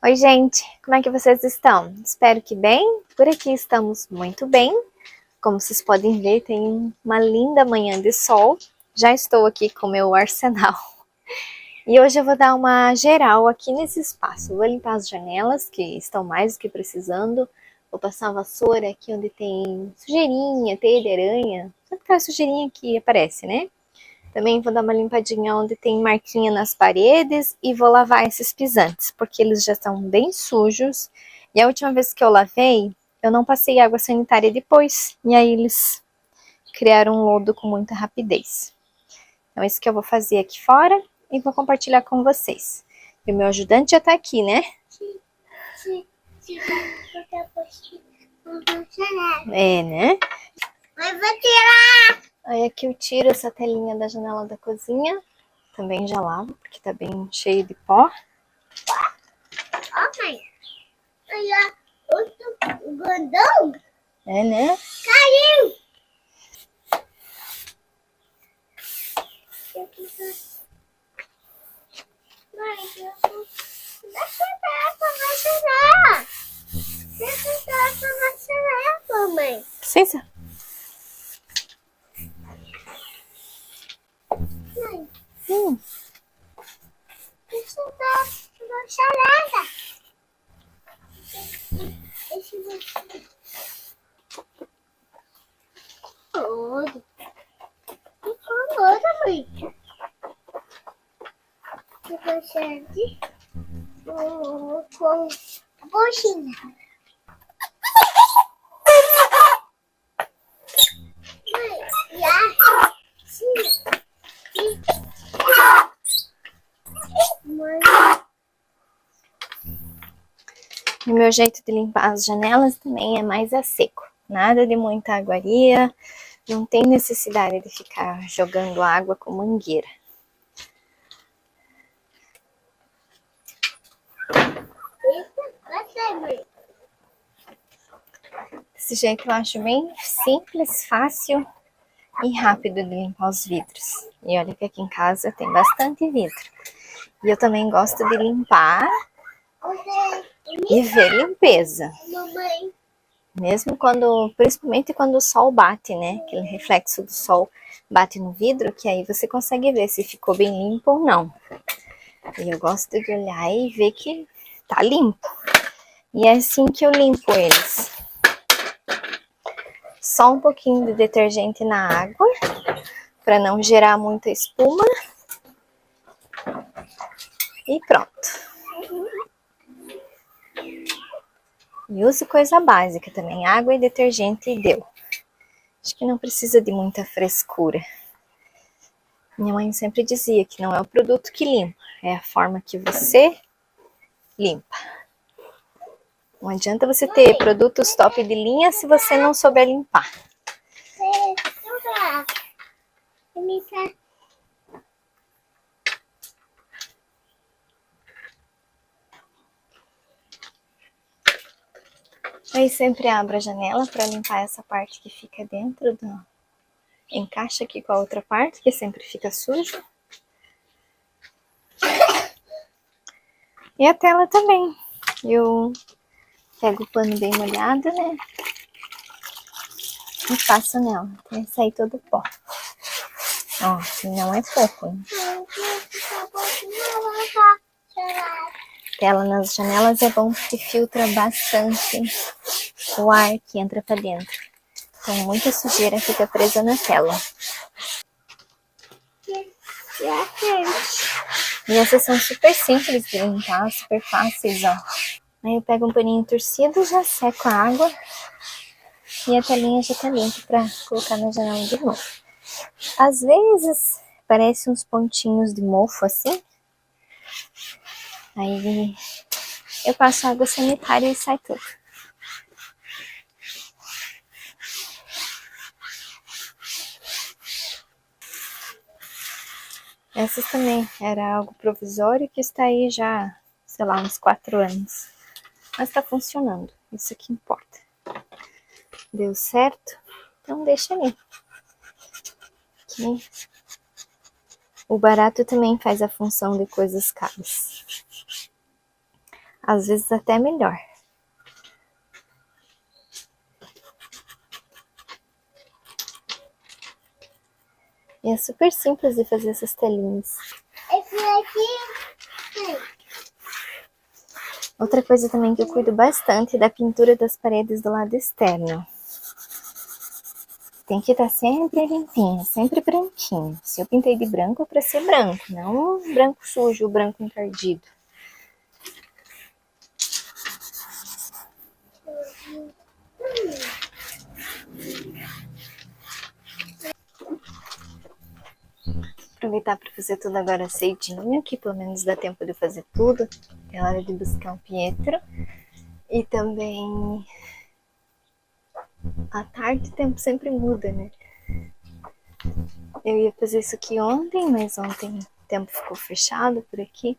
Oi, gente, como é que vocês estão? Espero que bem. Por aqui estamos muito bem. Como vocês podem ver, tem uma linda manhã de sol. Já estou aqui com o meu arsenal. E hoje eu vou dar uma geral aqui nesse espaço. Vou limpar as janelas, que estão mais do que precisando. Vou passar uma vassoura aqui onde tem sujeirinha, teia de aranha. Sabe aquela sujeirinha que aparece, né? Também vou dar uma limpadinha onde tem marquinha nas paredes e vou lavar esses pisantes, porque eles já estão bem sujos. E a última vez que eu lavei, eu não passei água sanitária depois. E aí eles criaram um lodo com muita rapidez. Então é isso que eu vou fazer aqui fora e vou compartilhar com vocês. E o meu ajudante já tá aqui, né? É, né? Mas vou tirar! Aí aqui eu tiro essa telinha da janela da cozinha. Também já lavo, porque tá bem cheio de pó. Ó, mãe. Olha, outro grandão É, né? caiu! Mãe, deixa vai chorar! Deixa vai chorar, mãe! Licença. Mãe, deixa vai chorar! Deixa eu todo. Toda, mãe. Eu consegue com a bolsinha. Mãe, e assim. Mãe. E o meu jeito de limpar as janelas também é mais a seco. Nada de muita aguaria. Não tem necessidade de ficar jogando água com mangueira. Desse jeito eu acho bem simples, fácil e rápido de limpar os vidros. E olha que aqui em casa tem bastante vidro. E eu também gosto de limpar e ver limpeza. Mamãe. Mesmo quando, principalmente quando o sol bate, né? Aquele reflexo do sol bate no vidro, que aí você consegue ver se ficou bem limpo ou não. E eu gosto de olhar e ver que tá limpo. E é assim que eu limpo eles. Só um pouquinho de detergente na água, para não gerar muita espuma. E pronto. E use coisa básica também, água e detergente e deu. Acho que não precisa de muita frescura. Minha mãe sempre dizia que não é o produto que limpa, é a forma que você limpa. Não adianta você ter produtos top de linha se você não souber limpar. Aí sempre abro a janela para limpar essa parte que fica dentro do... Encaixa aqui com a outra parte, que sempre fica suja. E a tela também. Eu pego o pano bem molhado, né? E passo nela, até sair todo o pó. Ó, não é pouco, hein? Tela nas janelas é bom porque filtra bastante o ar que entra pra dentro. Então muita sujeira fica presa na tela. E essas são super simples de limpar, super fáceis, ó. Aí eu pego um paninho torcido, já seco a água e a telinha já tá limpa pra colocar na janela de novo. Às vezes parece uns pontinhos de mofo assim. Aí eu passo água sanitária e sai tudo. Essas também era algo provisório que está aí já, sei lá, uns 4 anos. Mas tá funcionando, isso que importa. Deu certo? Então deixa ali. Aqui. O barato também faz a função de coisas caras. Às vezes até melhor. E é super simples de fazer essas telinhas. Esse aqui. Outra coisa também que eu cuido bastante é da pintura das paredes do lado externo. Tem que estar sempre limpinho, sempre branquinho. Se eu pintei de branco, é para ser branco, não branco sujo, branco encardido. Aproveitar para fazer tudo agora cedinho, que pelo menos dá tempo de fazer tudo. É hora de buscar o Pietro. E também à tarde o tempo sempre muda, né? Eu ia fazer isso aqui ontem, mas ontem o tempo ficou fechado por aqui,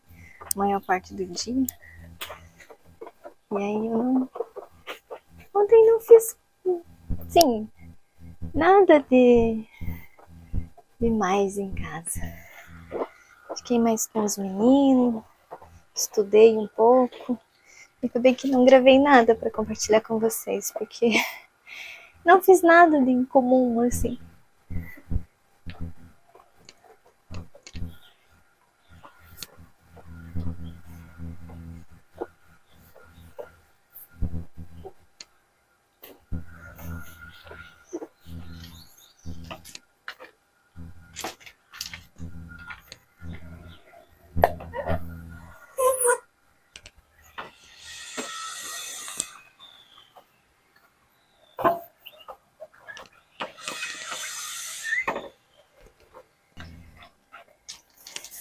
a maior parte do dia. E aí eu ontem não fiz, sim, nada demais em casa. Fiquei mais com os meninos, estudei um pouco. E acabei que não gravei nada para compartilhar com vocês, porque não fiz nada de incomum, assim.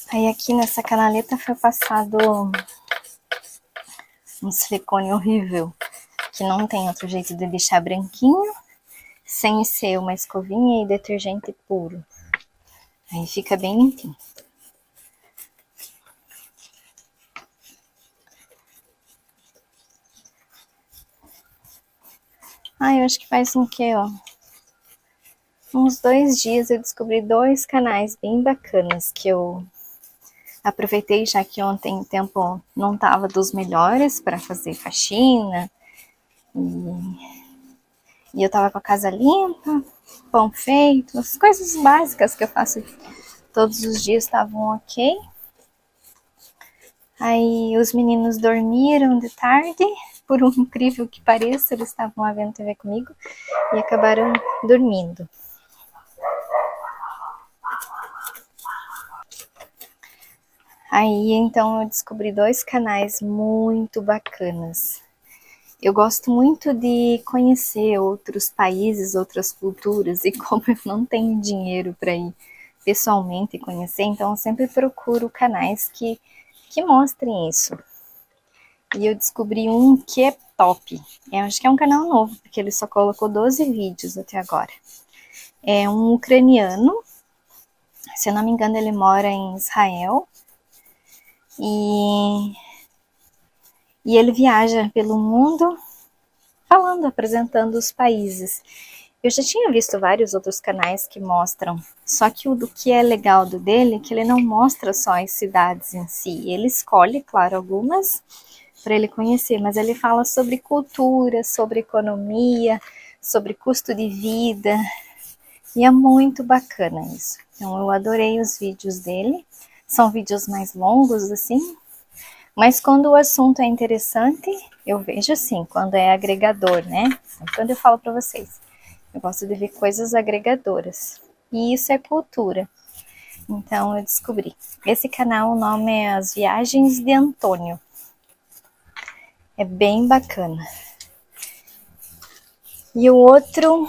Aí aqui nessa canaleta foi passado um silicone horrível, que não tem outro jeito de deixar branquinho, sem ser uma escovinha e detergente puro. Aí fica bem limpinho. Eu acho que faz o quê, ó? Uns 2 dias eu descobri 2 canais bem bacanas que eu aproveitei, já que ontem o tempo não estava dos melhores para fazer faxina. E eu tava com a casa limpa, pão feito, as coisas básicas que eu faço todos os dias estavam ok. Aí os meninos dormiram de tarde, por incrível que pareça, eles estavam lá vendo TV comigo e acabaram dormindo. Aí então eu descobri 2 canais muito bacanas. Eu gosto muito de conhecer outros países, outras culturas, e como eu não tenho dinheiro para ir pessoalmente conhecer, então eu sempre procuro canais que mostrem isso. E eu descobri um que é top. Eu acho que é um canal novo, porque ele só colocou 12 vídeos até agora. É um ucraniano, se eu não me engano ele mora em Israel, e ele viaja pelo mundo falando, apresentando os países. Eu já tinha visto vários outros canais que mostram, só que o do que é legal do dele é que ele não mostra só as cidades em si. Ele escolhe, claro, algumas para ele conhecer, mas ele fala sobre cultura, sobre economia, sobre custo de vida, e é muito bacana isso. Então eu adorei os vídeos dele. São vídeos mais longos assim, mas quando o assunto é interessante, eu vejo assim, quando é agregador, né? Quando eu falo para vocês, eu gosto de ver coisas agregadoras. E isso é cultura. Então eu descobri. Esse canal, o nome é As Viagens de Antônio. É bem bacana. E o outro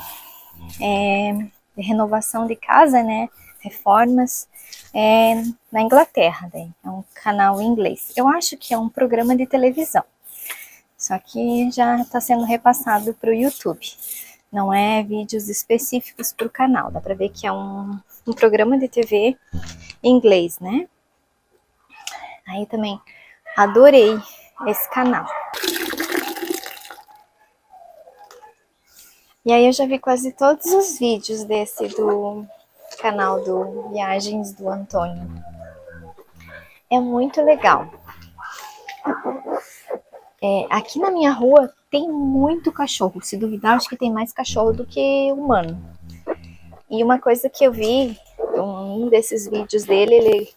é renovação de casa, né? Reformas. É na Inglaterra, daí. É um canal em inglês. Eu acho que é um programa de televisão. Só que já está sendo repassado para o YouTube. Não é vídeos específicos para o canal. Dá para ver que é um programa de TV em inglês, né? Aí também adorei esse canal. E aí eu já vi quase todos os vídeos desse do canal do Viagens do Antônio. É muito legal. Aqui na minha rua tem muito cachorro. Se duvidar, acho que tem mais cachorro do que humano. E uma coisa que eu vi, um desses vídeos dele, ele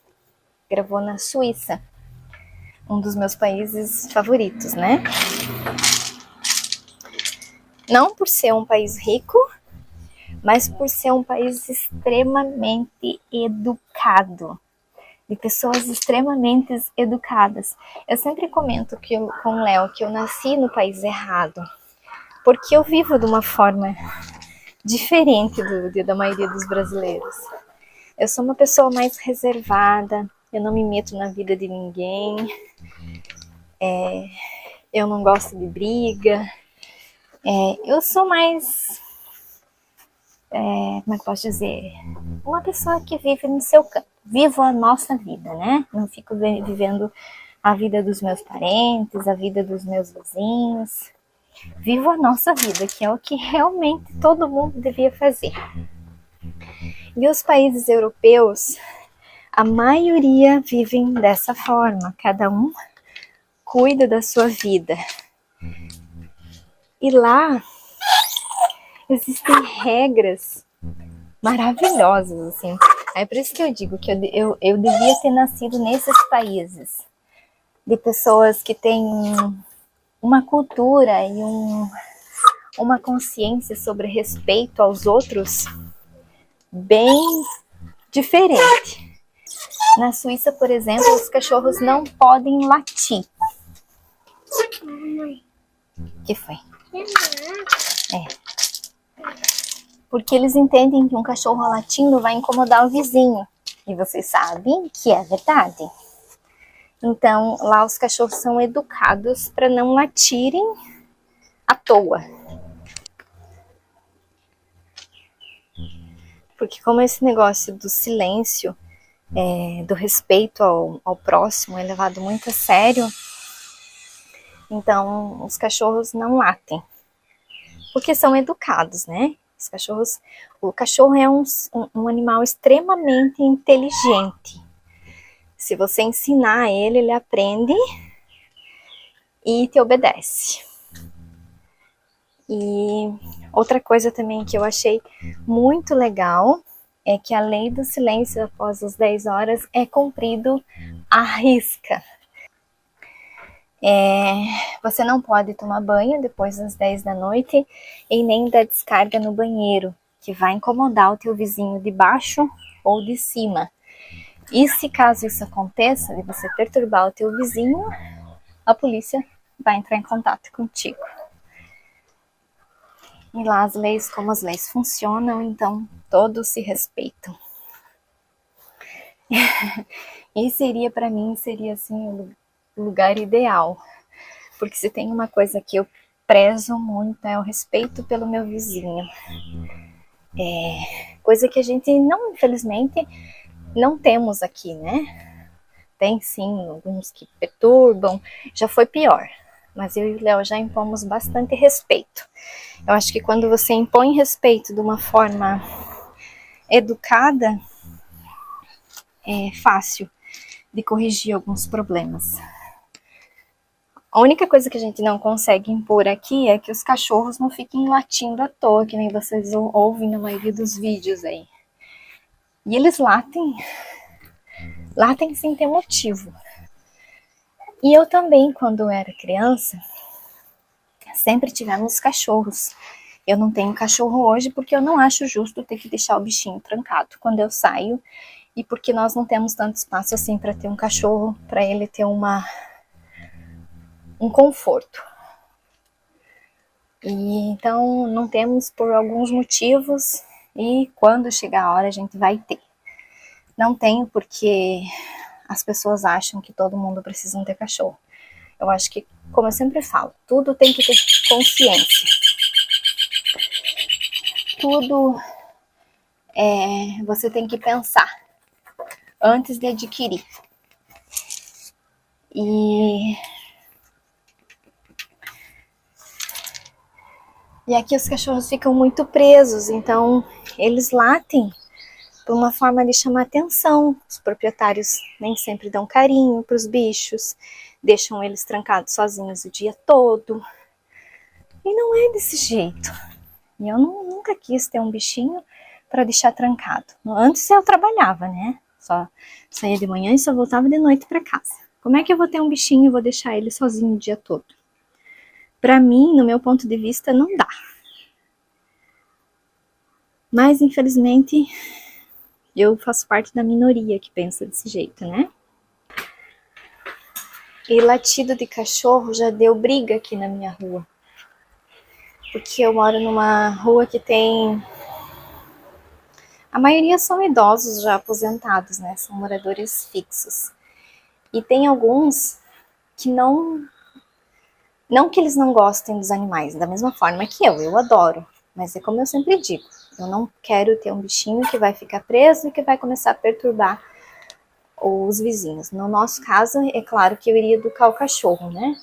gravou na Suíça. Um dos meus países favoritos, né? Não por ser um país rico, mas por ser um país extremamente educado. De pessoas extremamente educadas. Eu sempre comento com o Léo que eu nasci no país errado. Porque eu vivo de uma forma diferente da maioria dos brasileiros. Eu sou uma pessoa mais reservada, eu não me meto na vida de ninguém, eu não gosto de briga, eu sou mais, como é que eu posso dizer, uma pessoa que vive no seu campo, vivo a nossa vida, né? Não fico vivendo a vida dos meus parentes, a vida dos meus vizinhos. Vivo a nossa vida, que é o que realmente todo mundo devia fazer. E os países europeus, a maioria vivem dessa forma, cada um cuida da sua vida. E lá existem regras maravilhosas, assim. É por isso que eu digo que eu devia ter nascido nesses países, de pessoas que têm uma cultura e uma consciência sobre respeito aos outros bem diferente. Na Suíça, por exemplo, os cachorros não podem latir. O que foi? Porque eles entendem que um cachorro latindo vai incomodar o vizinho. E vocês sabem que é verdade. Então, lá os cachorros são educados para não latirem à toa. Porque como esse negócio do silêncio, do respeito ao próximo é levado muito a sério, então os cachorros não latem. Porque são educados, né? O cachorro é um animal extremamente inteligente. Se você ensinar ele, ele aprende e te obedece. E outra coisa também que eu achei muito legal é que a lei do silêncio após as 10 horas é cumprido à risca. Você não pode tomar banho depois das 10 da noite e nem dar descarga no banheiro, que vai incomodar o teu vizinho de baixo ou de cima. E se caso isso aconteça, de você perturbar o teu vizinho, a polícia vai entrar em contato contigo. E lá as leis, como as leis funcionam, então todos se respeitam. E para mim, seria assim o lugar ideal. Porque se tem uma coisa que eu prezo muito é o respeito pelo meu vizinho. Coisa que a gente não, infelizmente, não temos aqui, né? Tem sim alguns que perturbam, já foi pior. Mas eu e o Léo já impomos bastante respeito. Eu acho que quando você impõe respeito de uma forma educada, é fácil de corrigir alguns problemas. A única coisa que a gente não consegue impor aqui é que os cachorros não fiquem latindo à toa, que nem vocês ouvem na maioria dos vídeos aí. E eles latem sem ter motivo. E eu também, quando era criança, sempre tivemos cachorros. Eu não tenho cachorro hoje porque eu não acho justo ter que deixar o bichinho trancado quando eu saio e porque nós não temos tanto espaço assim para ter um cachorro, para ele ter um conforto. E então não temos por alguns motivos e quando chegar a hora a gente vai ter. Não tenho porque as pessoas acham que todo mundo precisa ter cachorro. Eu acho que, como eu sempre falo, tudo tem que ter consciência. Tudo você tem que pensar antes de adquirir. E aqui os cachorros ficam muito presos, então eles latem por uma forma de chamar atenção. Os proprietários nem sempre dão carinho para os bichos, deixam eles trancados sozinhos o dia todo. E não é desse jeito. E eu nunca quis ter um bichinho para deixar trancado. Antes eu trabalhava, né? Só saía de manhã e só voltava de noite para casa. Como é que eu vou ter um bichinho e vou deixar ele sozinho o dia todo? Para mim, no meu ponto de vista, não dá. Mas, infelizmente, eu faço parte da minoria que pensa desse jeito, né? E latido de cachorro já deu briga aqui na minha rua. Porque eu moro numa rua que tem... A maioria são idosos já aposentados, né? São moradores fixos. E tem alguns que não que eles não gostem dos animais, da mesma forma que eu adoro. Mas é como eu sempre digo, eu não quero ter um bichinho que vai ficar preso e que vai começar a perturbar os vizinhos. No nosso caso, é claro que eu iria educar o cachorro, né?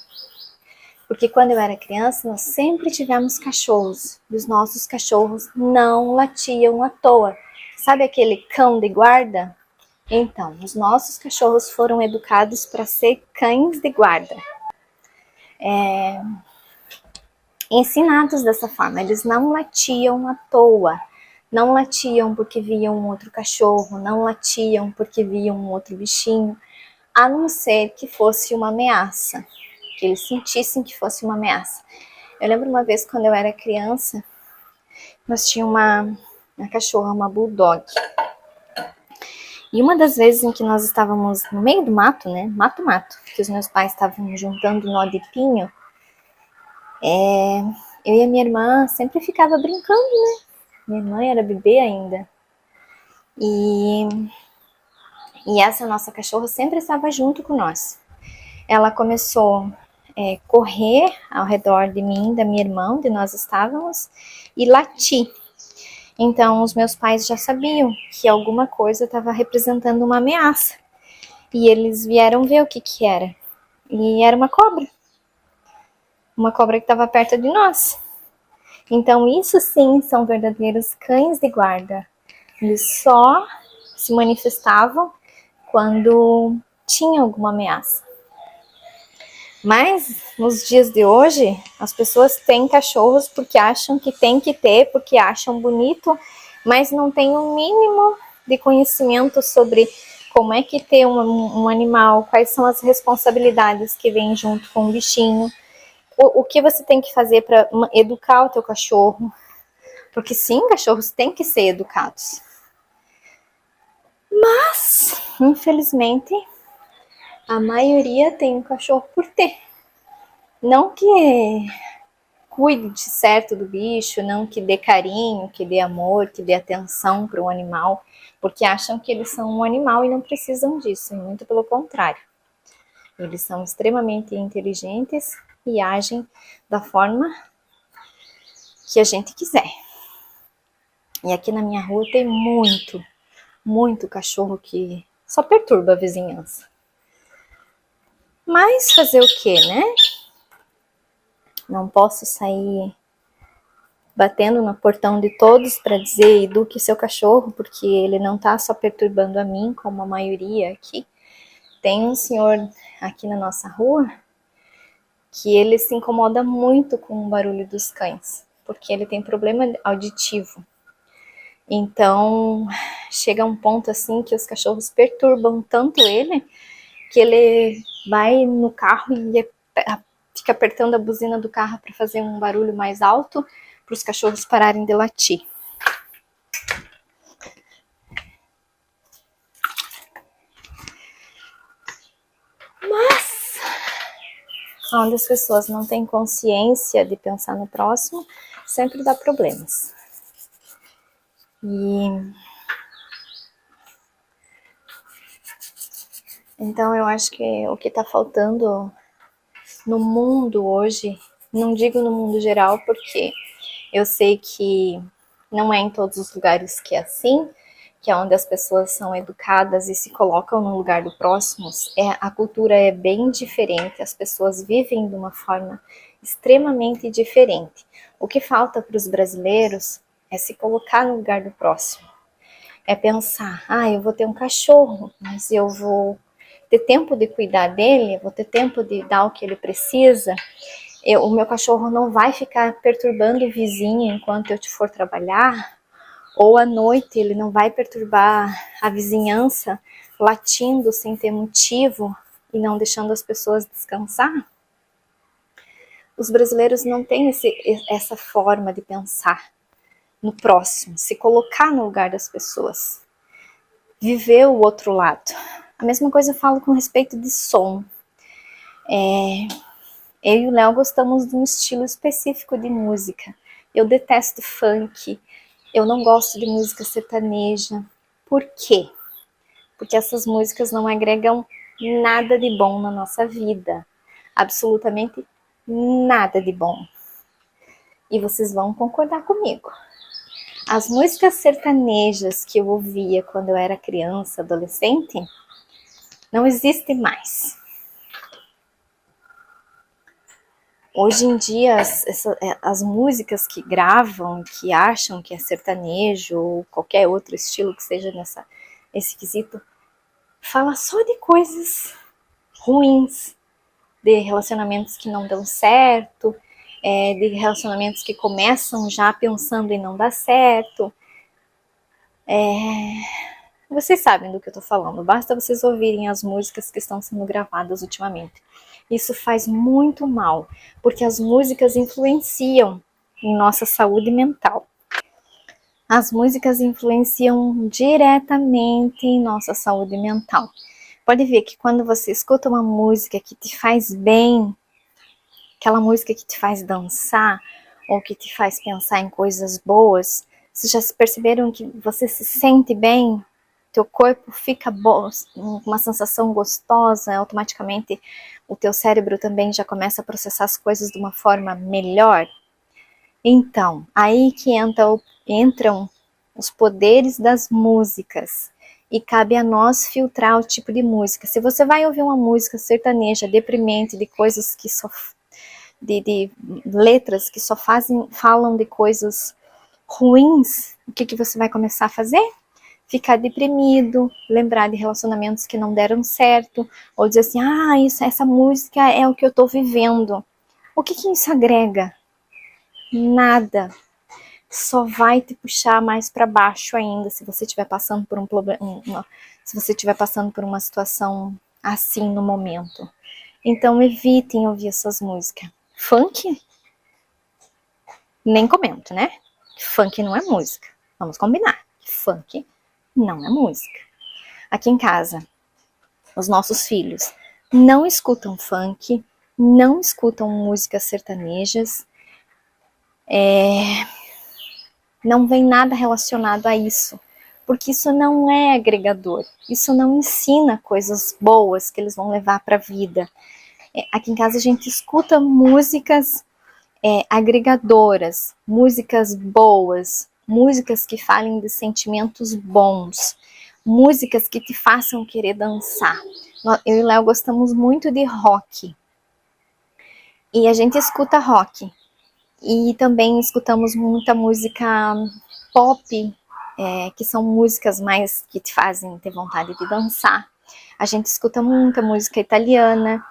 Porque quando eu era criança, nós sempre tivemos cachorros. E os nossos cachorros não latiam à toa. Sabe aquele cão de guarda? Então, os nossos cachorros foram educados para ser cães de guarda. Ensinados dessa forma, eles não latiam à toa, não latiam porque viam um outro cachorro, não latiam porque viam um outro bichinho, a não ser que fosse uma ameaça, que eles sentissem que fosse uma ameaça. Eu lembro uma vez quando eu era criança, nós tínhamos uma cachorra, uma bulldog, e uma das vezes em que nós estávamos no meio do mato, né, mato, que os meus pais estavam juntando nó de pinho, eu e a minha irmã sempre ficava brincando, né? Minha irmã era bebê ainda. E essa nossa cachorra sempre estava junto com nós. Ela começou a correr ao redor de mim, da minha irmã, onde nós estávamos, e latir. Então, os meus pais já sabiam que alguma coisa estava representando uma ameaça. E eles vieram ver o que era. E era uma cobra. Uma cobra que estava perto de nós. Então, isso sim são verdadeiros cães de guarda. Eles só se manifestavam quando tinha alguma ameaça. Mas, nos dias de hoje, as pessoas têm cachorros porque acham que tem que ter, porque acham bonito, mas não tem um mínimo de conhecimento sobre como é que ter um animal, quais são as responsabilidades que vêm junto com o bichinho, o que você tem que fazer para educar o teu cachorro, porque sim, cachorros têm que ser educados. Mas, infelizmente, a maioria tem um cachorro por ter. Não que cuide de certo do bicho, não que dê carinho, que dê amor, que dê atenção para o animal, porque acham que eles são um animal e não precisam disso, e muito pelo contrário. Eles são extremamente inteligentes e agem da forma que a gente quiser. E aqui na minha rua tem muito cachorro que só perturba a vizinhança. Mas fazer o que, né? Não posso sair batendo no portão de todos para dizer eduque seu cachorro, porque ele não tá só perturbando a mim, como a maioria aqui. Tem um senhor aqui na nossa rua que ele se incomoda muito com o barulho dos cães, porque ele tem problema auditivo. Então, chega um ponto assim que os cachorros perturbam tanto ele, que ele vai no carro e fica apertando a buzina do carro para fazer um barulho mais alto, para os cachorros pararem de latir. Mas, onde as pessoas não têm consciência de pensar no próximo, sempre dá problemas. Então eu acho que o que está faltando no mundo hoje, não digo no mundo geral, porque eu sei que não é em todos os lugares que é assim, que é onde as pessoas são educadas e se colocam no lugar do próximo, a cultura é bem diferente, as pessoas vivem de uma forma extremamente diferente. O que falta para os brasileiros é se colocar no lugar do próximo. É pensar, eu vou ter um cachorro, mas eu vou ter tempo de cuidar dele, eu vou ter tempo de dar o que ele precisa. O meu cachorro não vai ficar perturbando o vizinho enquanto eu for trabalhar, ou à noite ele não vai perturbar a vizinhança latindo sem ter motivo e não deixando as pessoas descansar. Os brasileiros não têm essa forma de pensar no próximo, se colocar no lugar das pessoas, viver o outro lado. A mesma coisa eu falo com respeito de som. Eu e o Léo gostamos de um estilo específico de música. Eu detesto funk, eu não gosto de música sertaneja. Por quê? Porque essas músicas não agregam nada de bom na nossa vida. Absolutamente nada de bom. E vocês vão concordar comigo. As músicas sertanejas que eu ouvia quando eu era criança, adolescente, não existem mais. Hoje em dia, as músicas que gravam, que acham que é sertanejo ou qualquer outro estilo que seja nesse quesito, fala só de coisas ruins, de relacionamentos que não dão certo, de relacionamentos que começam já pensando em não dar certo. Vocês sabem do que eu tô falando, basta vocês ouvirem as músicas que estão sendo gravadas ultimamente. Isso faz muito mal, porque as músicas influenciam em nossa saúde mental. As músicas influenciam diretamente em nossa saúde mental. Pode ver que quando você escuta uma música que te faz bem, aquela música que te faz dançar, ou que te faz pensar em coisas boas, vocês já perceberam que você se sente bem? Teu corpo fica bom, uma sensação gostosa, automaticamente o teu cérebro também já começa a processar as coisas de uma forma melhor. Então, aí que entram os poderes das músicas. E cabe a nós filtrar o tipo de música. Se você vai ouvir uma música sertaneja, deprimente, de coisas que só de letras que só falam de coisas ruins, o que você vai começar a fazer? Ficar deprimido, lembrar de relacionamentos que não deram certo, ou dizer assim, essa música é o que eu tô vivendo. O que isso agrega? Nada. Só vai te puxar mais para baixo ainda, se você estiver passando por um problema, se você estiver passando por uma situação assim no momento. Então evitem ouvir essas músicas. Funk? Nem comento, né? Funk não é música. Vamos combinar. Funk não é música. Aqui em casa, os nossos filhos não escutam funk, não escutam músicas sertanejas, não vem nada relacionado a isso, porque isso não é agregador, isso não ensina coisas boas que eles vão levar para a vida. Aqui em casa a gente escuta músicas agregadoras, músicas boas, músicas que falem de sentimentos bons, músicas que te façam querer dançar. Eu e o Léo gostamos muito de rock. E a gente escuta rock. E também escutamos muita música pop, que são músicas mais que te fazem ter vontade de dançar. A gente escuta muita música italiana.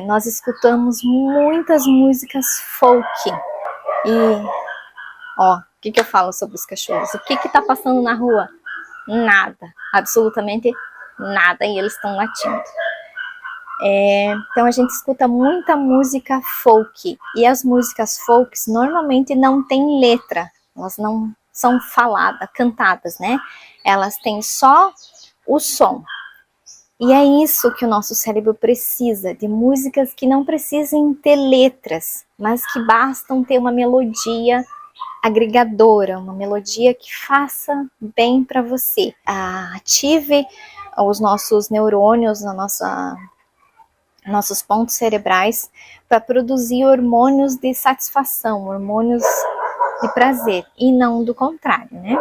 Nós escutamos muitas músicas folk. E, o que eu falo sobre os cachorros? O que tá passando na rua? Nada, absolutamente nada, e eles estão latindo. Então a gente escuta muita música folk, e as músicas folks normalmente não têm letra, elas não são faladas, cantadas, né? Elas têm só o som. E é isso que o nosso cérebro precisa, de músicas que não precisem ter letras, mas que bastam ter uma melodia agregadora, uma melodia que faça bem para você. Ative os nossos neurônios, nossos pontos cerebrais para produzir hormônios de satisfação, hormônios de prazer, e não do contrário, né?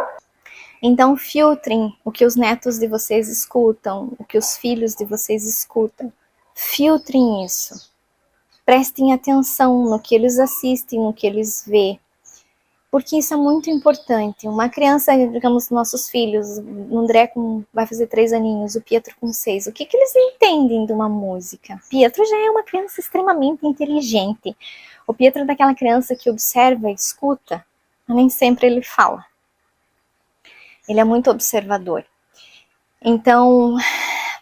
Então filtrem o que os netos de vocês escutam, o que os filhos de vocês escutam. Filtrem isso. Prestem atenção no que eles assistem, no que eles vê. porque isso é muito importante. Uma criança, digamos, nossos filhos, o André vai fazer 3 aninhos, o Pietro com 6, o que eles entendem de uma música? Pietro já é uma criança extremamente inteligente. O Pietro é daquela criança que observa e escuta, mas nem sempre ele fala. Ele é muito observador. Então,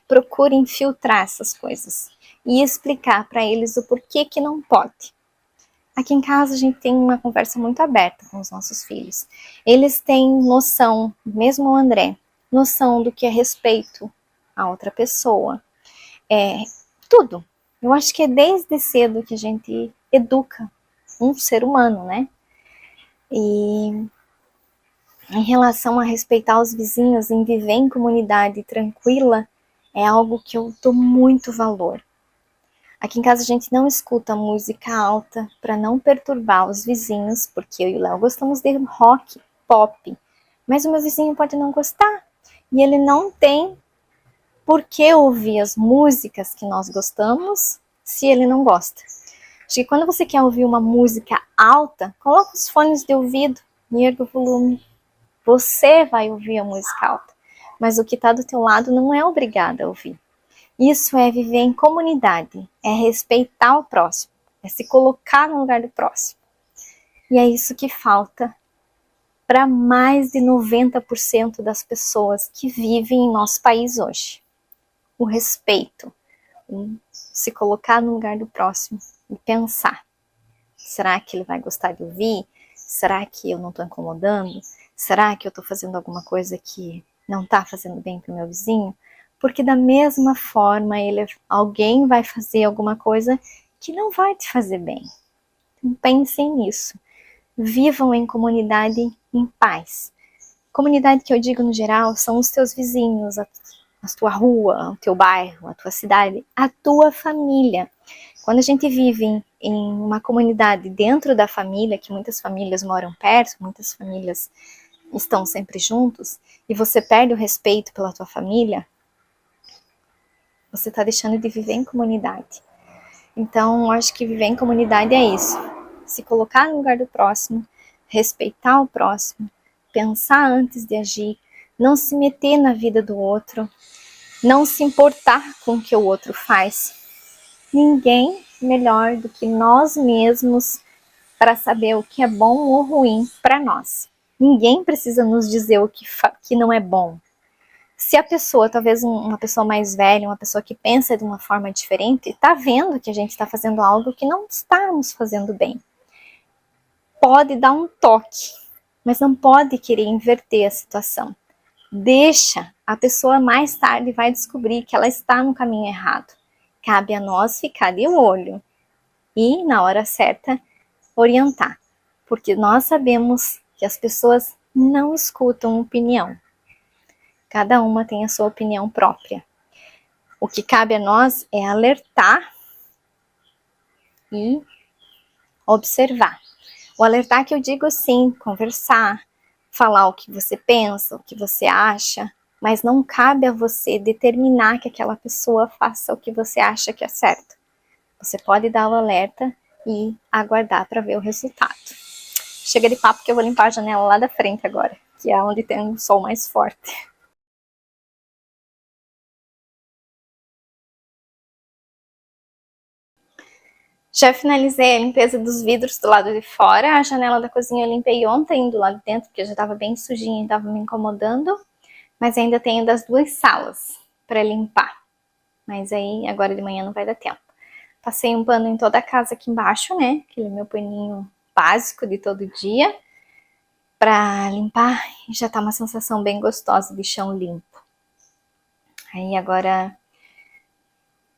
procurem filtrar essas coisas e explicar para eles o porquê que não pode. Aqui em casa a gente tem uma conversa muito aberta com os nossos filhos. Eles têm noção, mesmo o André, noção do que é respeito a outra pessoa. Tudo. Eu acho que é desde cedo que a gente educa um ser humano, né? E em relação a respeitar os vizinhos, em viver em comunidade tranquila, é algo que eu dou muito valor. Aqui em casa a gente não escuta música alta para não perturbar os vizinhos, porque eu e o Léo gostamos de rock, pop, mas o meu vizinho pode não gostar e ele não tem por que ouvir as músicas que nós gostamos se ele não gosta. Acho que quando você quer ouvir uma música alta, coloca os fones de ouvido e erga o volume. Você vai ouvir a música alta, mas o que está do teu lado não é obrigado a ouvir. Isso é viver em comunidade, é respeitar o próximo, é se colocar no lugar do próximo. E é isso que falta para mais de 90% das pessoas que vivem em nosso país hoje. O respeito, se colocar no lugar do próximo e pensar. Será que ele vai gostar de ouvir? Será que eu não estou incomodando? Será que eu estou fazendo alguma coisa que não está fazendo bem para o meu vizinho? Porque da mesma forma, alguém vai fazer alguma coisa que não vai te fazer bem. Então pensem nisso. Vivam em comunidade em paz. Comunidade que eu digo no geral são os teus vizinhos, a tua rua, o teu bairro, a tua cidade, a tua família. Quando a gente vive em uma comunidade dentro da família, que muitas famílias moram perto, muitas famílias estão sempre juntos, e você perde o respeito pela tua família, você está deixando de viver em comunidade. Então, eu acho que viver em comunidade é isso. Se colocar no lugar do próximo, respeitar o próximo, pensar antes de agir, não se meter na vida do outro, não se importar com o que o outro faz. Ninguém melhor do que nós mesmos para saber o que é bom ou ruim para nós. Ninguém precisa nos dizer o que não é bom. Se a pessoa, talvez uma pessoa mais velha, uma pessoa que pensa de uma forma diferente, está vendo que a gente está fazendo algo que não está nos fazendo bem, pode dar um toque, mas não pode querer inverter a situação. Deixa, a pessoa mais tarde vai descobrir que ela está no caminho errado. Cabe a nós ficar de olho e, na hora certa, orientar, porque nós sabemos que as pessoas não escutam opinião. Cada uma tem a sua opinião própria. O que cabe a nós é alertar e observar. O alertar que eu digo sim, conversar, falar o que você pensa, o que você acha, mas não cabe a você determinar que aquela pessoa faça o que você acha que é certo. Você pode dar o alerta e aguardar para ver o resultado. Chega de papo que eu vou limpar a janela lá da frente agora, que é onde tem um sol mais forte. Já finalizei a limpeza dos vidros do lado de fora. A janela da cozinha eu limpei ontem do lado de dentro, porque já estava bem sujinha e estava me incomodando. Mas ainda tenho das 2 salas para limpar. Mas aí agora de manhã não vai dar tempo. Passei um pano em toda a casa aqui embaixo, né? Aquele meu paninho básico de todo dia. Para limpar, e já tá uma sensação bem gostosa de chão limpo. Aí agora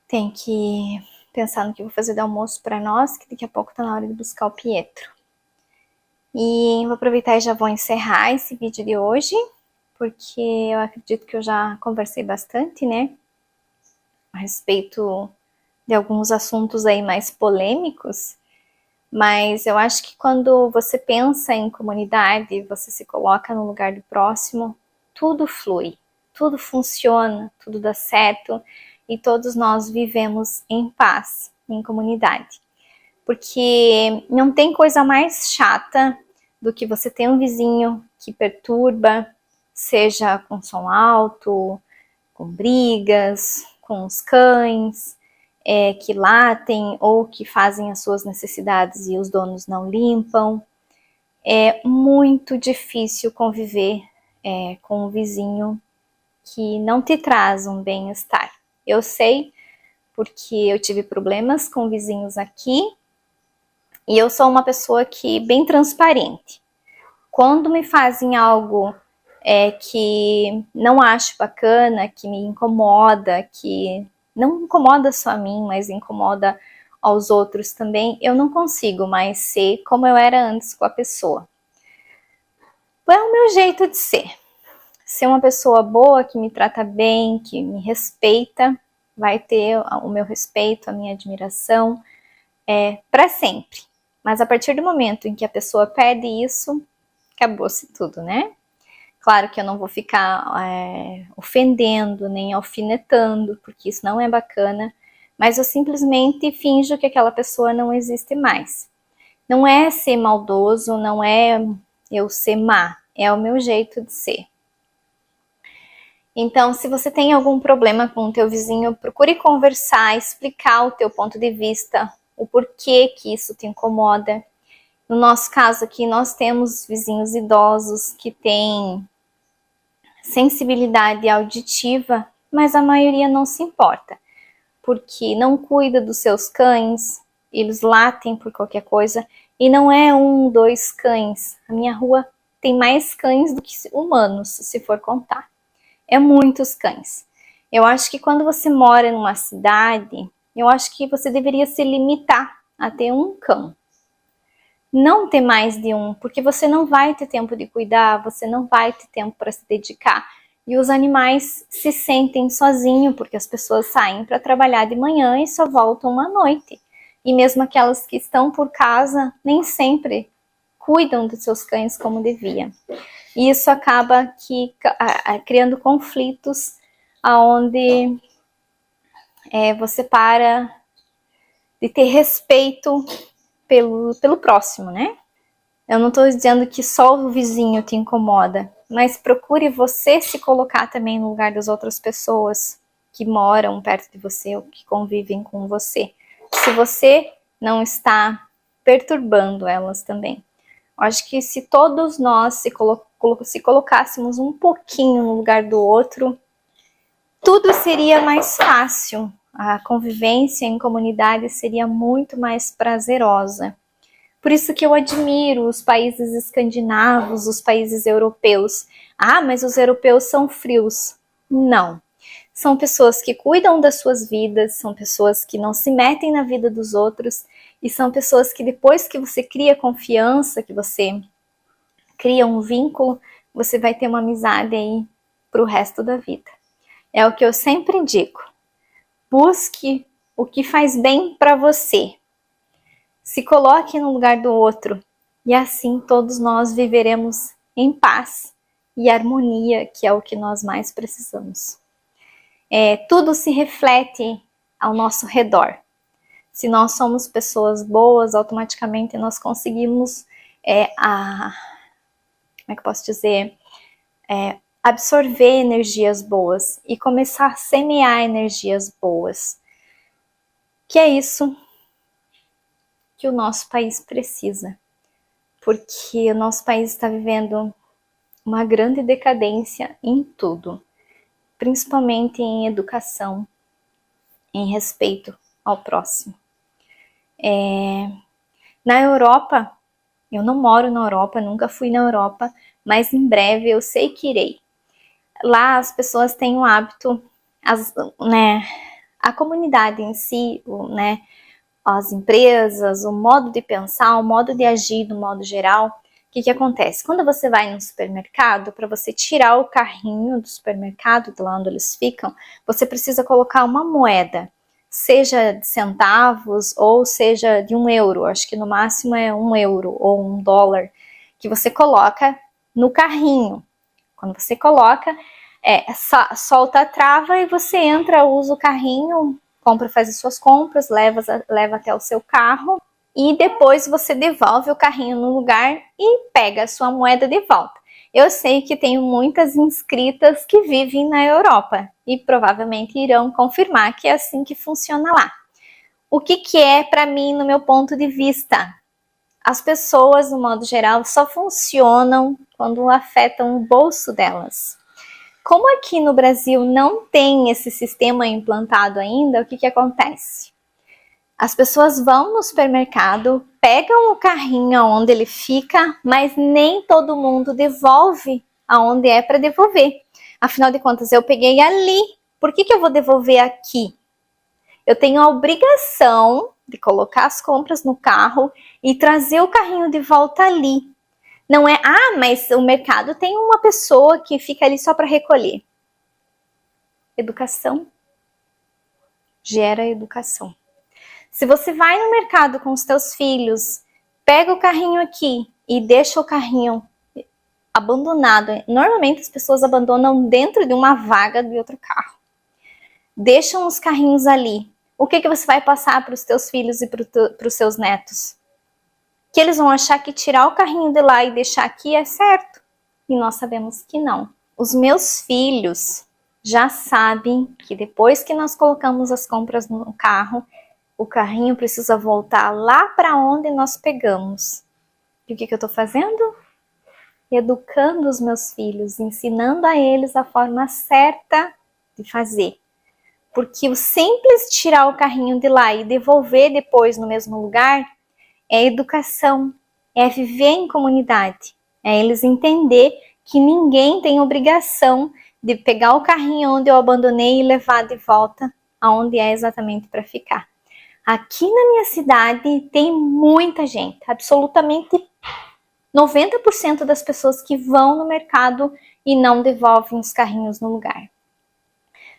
tem que pensar no que vou fazer de almoço para nós, que daqui a pouco tá na hora de buscar o Pietro. E vou aproveitar e já vou encerrar esse vídeo de hoje, porque eu acredito que eu já conversei bastante, né, a respeito de alguns assuntos aí mais polêmicos, mas eu acho que quando você pensa em comunidade, você se coloca no lugar do próximo, tudo flui, tudo funciona, tudo dá certo, e todos nós vivemos em paz, em comunidade. Porque não tem coisa mais chata do que você ter um vizinho que perturba, seja com som alto, com brigas, com os cães, que latem ou que fazem as suas necessidades e os donos não limpam. É muito difícil conviver com um vizinho que não te traz um bem-estar. Eu sei porque eu tive problemas com vizinhos aqui e eu sou uma pessoa que bem transparente. Quando me fazem algo que não acho bacana, que me incomoda, que não incomoda só a mim, mas incomoda aos outros também, eu não consigo mais ser como eu era antes com a pessoa. É o meu jeito de ser. Ser uma pessoa boa, que me trata bem, que me respeita, vai ter o meu respeito, a minha admiração, para sempre. Mas a partir do momento em que a pessoa perde isso, acabou-se tudo, né? Claro que eu não vou ficar ofendendo, nem alfinetando, porque isso não é bacana, mas eu simplesmente finjo que aquela pessoa não existe mais. Não é ser maldoso, não é eu ser má, é o meu jeito de ser. Então, se você tem algum problema com o teu vizinho, procure conversar, explicar o teu ponto de vista, o porquê que isso te incomoda. No nosso caso aqui, nós temos vizinhos idosos que têm sensibilidade auditiva, mas a maioria não se importa, porque não cuida dos seus cães, eles latem por qualquer coisa, e não é 1, 2 cães. A minha rua tem mais cães do que humanos, se for contar. É muitos cães. Eu acho que quando você mora numa cidade, eu acho que você deveria se limitar a ter um cão. Não ter mais de um, porque você não vai ter tempo de cuidar, você não vai ter tempo para se dedicar. E os animais se sentem sozinhos, porque as pessoas saem para trabalhar de manhã e só voltam à noite. E mesmo aquelas que estão por casa, nem sempre cuidam dos seus cães como devia. E isso acaba criando conflitos onde você para de ter respeito pelo próximo, né? Eu não estou dizendo que só o vizinho te incomoda, mas procure você se colocar também no lugar das outras pessoas que moram perto de você ou que convivem com você. Se você não está perturbando elas também. Eu acho que se todos nós se colocássemos um pouquinho no lugar do outro, tudo seria mais fácil. A convivência em comunidade seria muito mais prazerosa. Por isso que eu admiro os países escandinavos, os países europeus. Ah, mas os europeus são frios. Não. São pessoas que cuidam das suas vidas, são pessoas que não se metem na vida dos outros e são pessoas que depois que você cria confiança, que você cria um vínculo, você vai ter uma amizade aí pro resto da vida. É o que eu sempre digo. Busque o que faz bem para você. Se coloque no lugar do outro e assim todos nós viveremos em paz e harmonia, que é o que nós mais precisamos. Tudo se reflete ao nosso redor. Se nós somos pessoas boas, automaticamente nós conseguimos como é que eu posso dizer? Absorver energias boas e começar a semear energias boas. Que é isso que o nosso país precisa, porque o nosso país está vivendo uma grande decadência em tudo, principalmente em educação, em respeito ao próximo. Na Europa, eu não moro na Europa, nunca fui na Europa, mas em breve eu sei que irei. Lá as pessoas têm o hábito, a comunidade em si, as empresas, o modo de pensar, o modo de agir no modo geral. O que acontece? Quando você vai no supermercado, para você tirar o carrinho do supermercado, de lá onde eles ficam, você precisa colocar uma moeda, seja de centavos ou seja de €1, acho que no máximo é €1 ou $1, que você coloca no carrinho. Quando você coloca, solta a trava e você entra, usa o carrinho, faz as suas compras, leva até o seu carro e depois você devolve o carrinho no lugar e pega a sua moeda de volta. Eu sei que tenho muitas inscritas que vivem na Europa e provavelmente irão confirmar que é assim que funciona lá. O que é para mim, no meu ponto de vista? As pessoas, no modo geral, só funcionam quando afetam o bolso delas. Como aqui no Brasil não tem esse sistema implantado ainda, o que acontece? As pessoas vão no supermercado, pegam o carrinho onde ele fica, mas nem todo mundo devolve aonde é para devolver. Afinal de contas, eu peguei ali, por que eu vou devolver aqui? Eu tenho a obrigação de colocar as compras no carro e trazer o carrinho de volta ali. Não é, mas o mercado tem uma pessoa que fica ali só para recolher. Educação gera educação. Se você vai no mercado com os teus filhos, pega o carrinho aqui e deixa o carrinho abandonado. Normalmente as pessoas abandonam dentro de uma vaga de outro carro. Deixam os carrinhos ali. O que você vai passar para os teus filhos e para os seus netos? Que eles vão achar que tirar o carrinho de lá e deixar aqui é certo. E nós sabemos que não. Os meus filhos já sabem que depois que nós colocamos as compras no carro, o carrinho precisa voltar lá para onde nós pegamos. E o que eu estou fazendo? Educando os meus filhos, ensinando a eles a forma certa de fazer. Porque o simples tirar o carrinho de lá e devolver depois no mesmo lugar é educação, é viver em comunidade, é eles entender que ninguém tem obrigação de pegar o carrinho onde eu abandonei e levar de volta aonde é exatamente para ficar. Aqui na minha cidade tem muita gente, absolutamente 90% das pessoas que vão no mercado e não devolvem os carrinhos no lugar.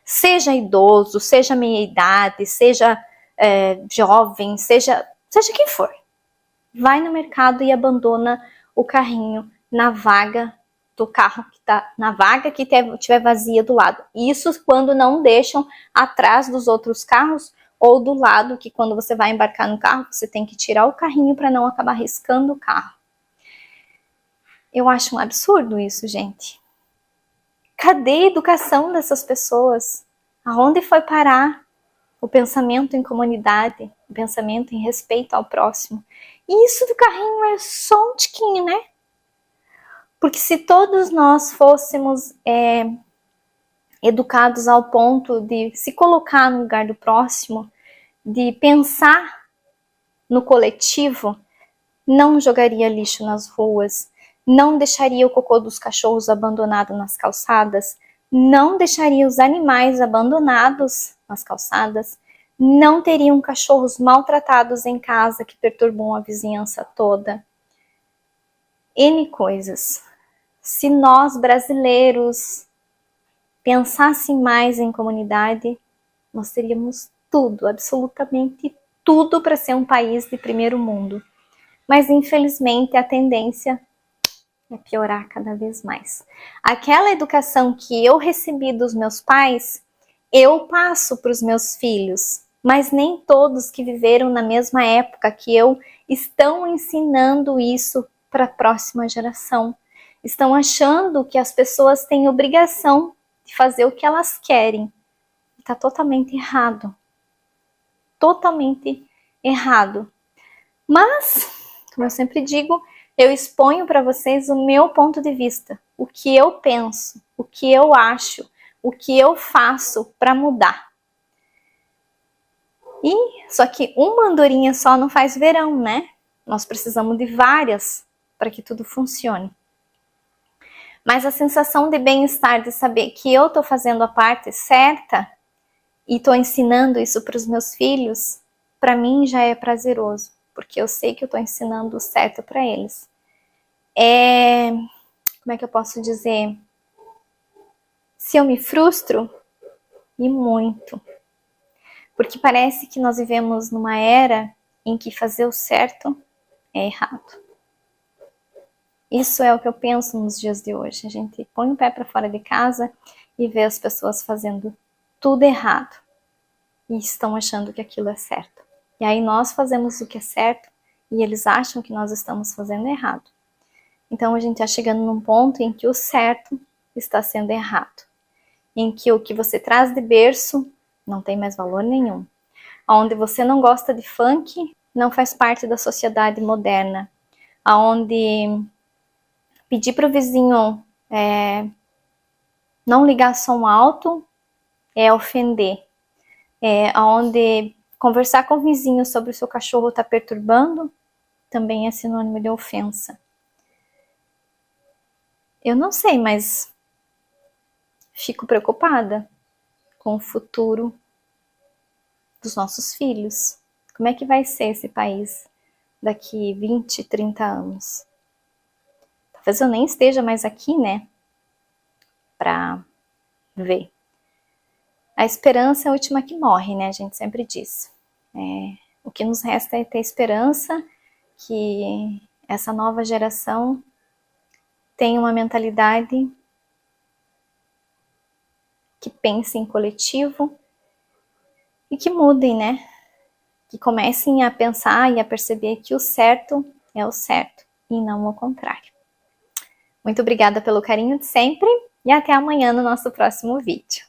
Seja idoso, seja meia idade, seja jovem, seja quem for. Vai no mercado e abandona o carrinho na vaga do carro que está na vaga que tiver vazia do lado. Isso quando não deixam atrás dos outros carros ou do lado que quando você vai embarcar no carro, você tem que tirar o carrinho para não acabar riscando o carro. Eu acho um absurdo isso, gente. Cadê a educação dessas pessoas? Aonde foi parar o pensamento em comunidade, o pensamento em respeito ao próximo? E isso do carrinho é só um tiquinho, né? Porque se todos nós fôssemos educados ao ponto de se colocar no lugar do próximo, de pensar no coletivo, não jogaria lixo nas ruas, não deixaria o cocô dos cachorros abandonado nas calçadas, não deixaria os animais abandonados nas calçadas, não teriam cachorros maltratados em casa que perturbam a vizinhança toda. N coisas. Se nós, brasileiros, pensássemos mais em comunidade, nós teríamos tudo, absolutamente tudo para ser um país de primeiro mundo. Mas, infelizmente, a tendência é piorar cada vez mais. Aquela educação que eu recebi dos meus pais, eu passo para os meus filhos, mas nem todos que viveram na mesma época que eu estão ensinando isso para a próxima geração. Estão achando que as pessoas têm obrigação de fazer o que elas querem. Está totalmente errado. Totalmente errado. Mas, como eu sempre digo, eu exponho para vocês o meu ponto de vista, o que eu penso, o que eu acho, o que eu faço para mudar. E só que uma andorinha só não faz verão, né? Nós precisamos de várias para que tudo funcione. Mas a sensação de bem-estar, de saber que eu estou fazendo a parte certa e estou ensinando isso para os meus filhos, para mim já é prazeroso, porque eu sei que eu estou ensinando o certo para eles. Como é que eu posso dizer? Se eu me frustro, e muito. Porque parece que nós vivemos numa era em que fazer o certo é errado. Isso é o que eu penso nos dias de hoje. A gente põe o pé para fora de casa e vê as pessoas fazendo tudo errado. E estão achando que aquilo é certo. E aí nós fazemos o que é certo e eles acham que nós estamos fazendo errado. Então a gente está chegando num ponto em que o certo está sendo errado, em que o que você traz de berço não tem mais valor nenhum. Onde você não gosta de funk, não faz parte da sociedade moderna. Onde pedir para o vizinho não ligar som alto é ofender. Onde conversar com o vizinho sobre o seu cachorro está perturbando também é sinônimo de ofensa. Eu não sei, mas fico preocupada com o futuro dos nossos filhos. Como é que vai ser esse país daqui 20, 30 anos? Talvez eu nem esteja mais aqui, né? Pra ver. A esperança é a última que morre, né? A gente sempre diz. O que nos resta é ter esperança que essa nova geração tenha uma mentalidade que pense em coletivo e que mudem, né? Que comecem a pensar e a perceber que o certo é o certo e não o contrário. Muito obrigada pelo carinho de sempre e até amanhã no nosso próximo vídeo.